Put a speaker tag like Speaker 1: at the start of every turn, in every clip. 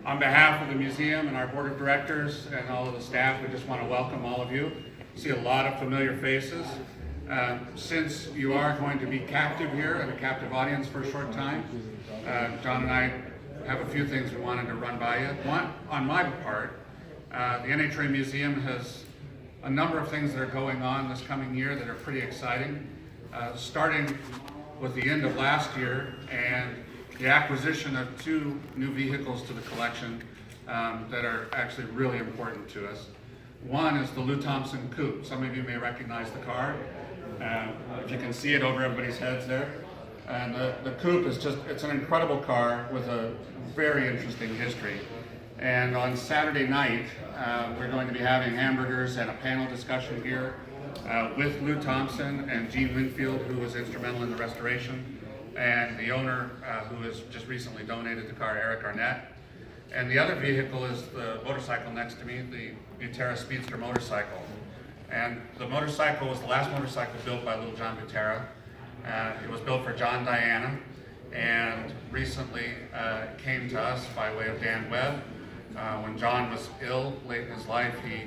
Speaker 1: On behalf of the museum and our board of directors and all of the staff, we just want to welcome all of you. See a lot of familiar faces. Since you are going to be captive here and a captive audience for a short time, John and I have a few things we wanted to run by you. One, on my part, the NHRA Museum has a number of things that are going on this coming year that are pretty exciting, starting with the end of last year and the acquisition of 2 new vehicles to the collection that are actually really important to us. One is the Lou Thompson Coupe. Some of you may recognize the car. If you can see it over everybody's heads there. And the Coupe is it's an incredible car with a very interesting history. And on Saturday night, we're going to be having hamburgers and a panel discussion here with Lou Thompson and Gene Winfield, who was instrumental in the restoration, and the owner who has just recently donated the car, Eric Arnett. And the other vehicle is the motorcycle next to me, the Butera Speedster motorcycle. And the motorcycle was the last motorcycle built by little John Butera. It was built for John Diana, and recently came to us by way of Dan Webb. When John was ill late in his life, he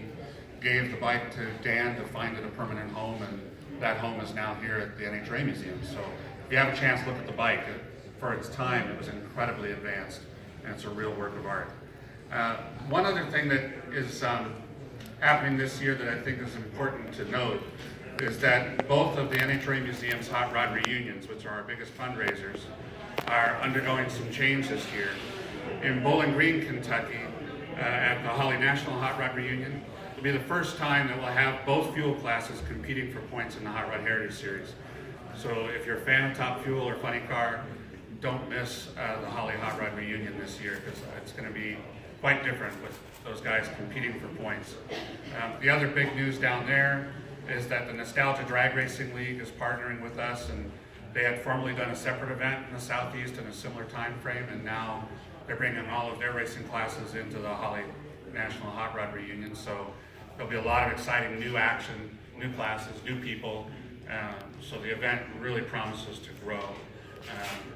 Speaker 1: gave the bike to Dan to find it a permanent home, and that home is now here at the NHRA Museum. So if you have a chance, look at the bike. For its time, it was incredibly advanced, and it's a real work of art. One other thing that is happening this year that I think is important to note is that both of the NHRA Museum's Hot Rod reunions, which are our biggest fundraisers, are undergoing some change this year. In Bowling Green, Kentucky, at the Holly National Hot Rod Reunion, it'll be the first time that we'll have both fuel classes competing for points in the Hot Rod Heritage Series. So if you're a fan of Top Fuel or Funny Car, don't miss the Holly Hot Rod Reunion this year, because it's going to be quite different with those guys competing for points. The other big news down there is that the Nostalgia Drag Racing League is partnering with us, and they had formerly done a separate event in the Southeast in a similar time frame, and now they're bringing all of their racing classes into the Holly National Hot Rod Reunion. So there'll be a lot of exciting new action, new classes, new people. So the event really promises to grow.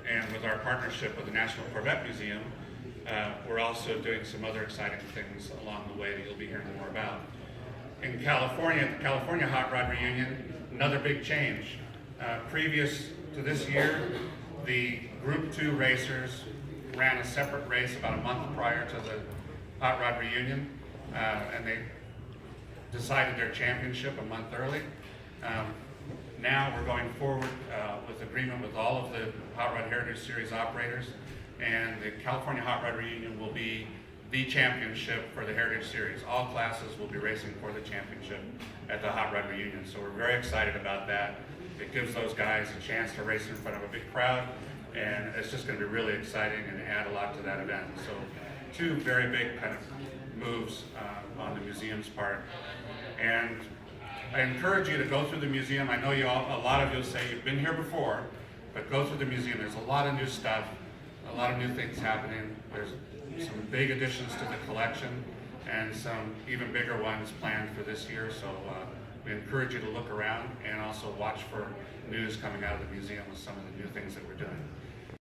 Speaker 1: And with our partnership with the National Corvette Museum, we're also doing some other exciting things along the way that you'll be hearing more about. In California, at the California Hot Rod Reunion, another big change. Previous to this year, the Group 2 racers ran a separate race about a month prior to the Hot Rod Reunion, and they decided their championship a month early. Now we're going forward with agreement with all of the Hot Rod Heritage Series operators, and the California Hot Rod Reunion will be the championship for the Heritage Series. All classes will be racing for the championship at the Hot Rod Reunion, so we're very excited about that. It gives those guys a chance to race in front of a big crowd, and it's just going to be really exciting and add a lot to that event. So 2 very big kind of moves on the museum's part. And I encourage you to go through the museum. I know a lot of you will say you've been here before, but go through the museum. There's a lot of new stuff, a lot of new things happening. There's some big additions to the collection and some even bigger ones planned for this year. So we encourage you to look around and also watch for news coming out of the museum with some of the new things that we're doing.